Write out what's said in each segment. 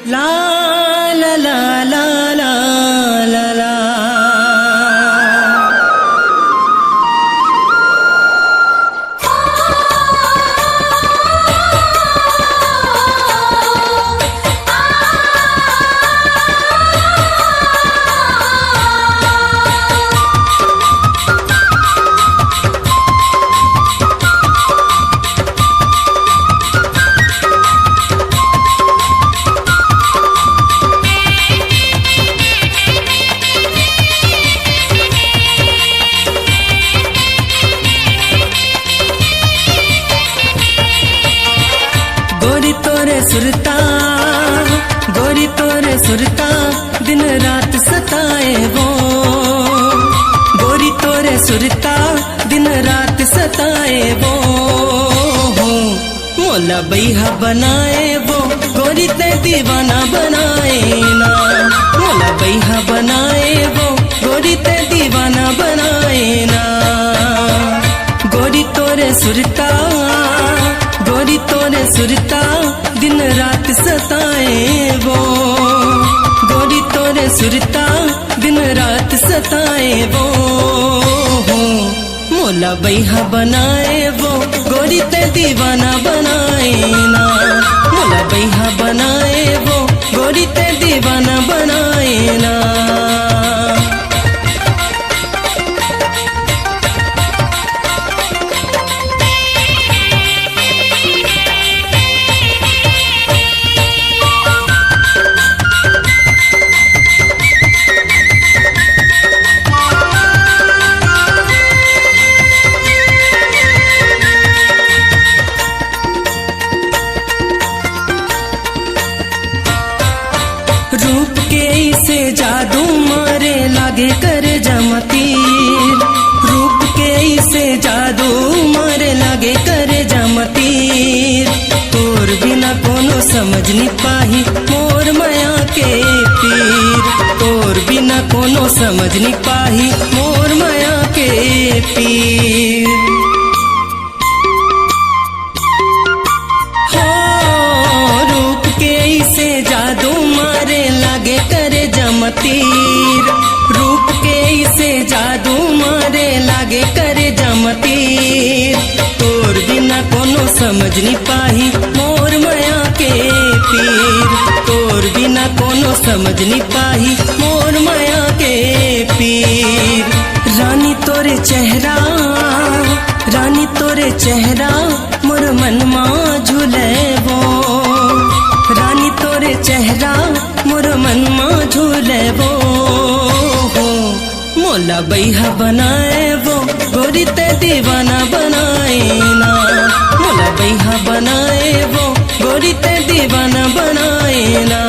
ला ला ला ला ला ला ला। गोरी तोरे सुरता, गोरी तोरे सुरता, दिन रात सताए वो। गोरी तोरे सुरता, दिन रात सताए वो। मोला बैहा बनाए वो, गोरी ते दीवाना बनाए ना। मोला बैहा बनाए वो, गोरी ते दीवाना बनाए ना। गोरी तोरे सुरता, गोरी तोरे सुरता, दिन रात सताए वो। गोरी तोरे सुरता, दिन रात सताए वो। मोला बैहा बनाए वो, गोरी ते दीवाना बनाए ना। मोला बैहा बनाए वो, गोरी ते दीवाना बनाए ना। रूप के ऐसे जादू मारे लागे कर जमतीर। रूप के ऐसे जादू मारे लागे कर जमतीर। तोर बिना कोनो समझ नहीं पाही मोर माया के पीर। तोर बिना कोनो समझ नहीं पाही मोर माया के पीर। जादू मारे लागे करे जमतीर। रूप के से जादू मारे लागे करे जमतीर। तोर बिना कोनो समझ नहीं पाही मोर माया के पीर। तोर बिना कोनो समझ नहीं पाही मोर माया के पीर। रानी तोरे चेहरा, रानी तोरे चेहरा, मोर मन मां झूले वो। रानी तोरे चेहरा, मोर मन मां झूले वो। मोला बैहा बनाए वो, गोरी ते दीवाना बनाए ना। मोला बैहा बनाए वो, गोरी ते दीवाना बनाए ना।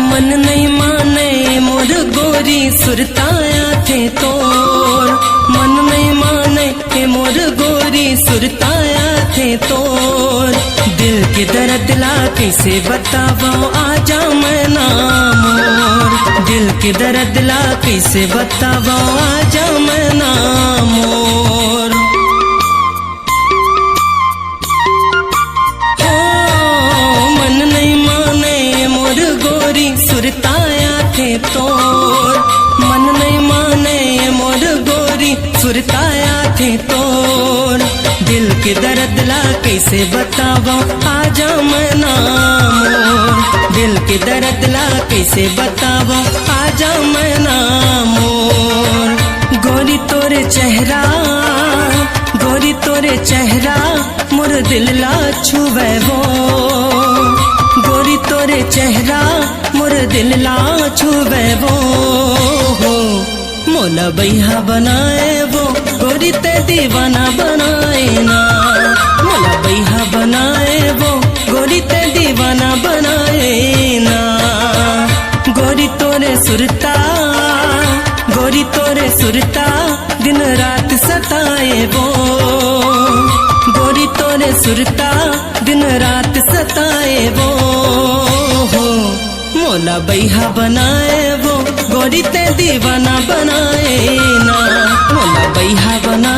मन नहीं माने मोर गोरी सुरताया थे तोर। मन नहीं माने के मोर गोरी सुरताया थे तोर। दिल के दर्द ला कैसे बतावो आजा मैं ना मोर। दिल के दर्द ला कैसे बतावो आजा मैं ना मोर। मन नहीं माने मोर गोरी सुरताया थे तोर। मन नहीं माने मोर गोरी सुरताया थे तोर। दिल के दर्द ला कैसे बतावो आजा मैं ना मोर। दिल के दर्द ला कैसे बतावो आजा मैं ना मोर। गोरी तोरे चेहरा, गोरी तोरे चेहरा, मोर दिल ला छुवे वो। गोरी तोरे चेहरा, मोर दिल ला छुवे वो। मोला बैहा बनाए वो गोरी ते दीवाना बनाए ना। मोला बैहा बनाए वो गोरी ते दीवाना बनाए ना। गोरी तोरे सुरता, गोरी तोरे सुरता दिन रात सताए वो। गोरी तोरे सुरता दिन रात सताए वो। मोला बैहा बनाए वो गोरी ते दीवाना बनाए ना। मोला बैहा बना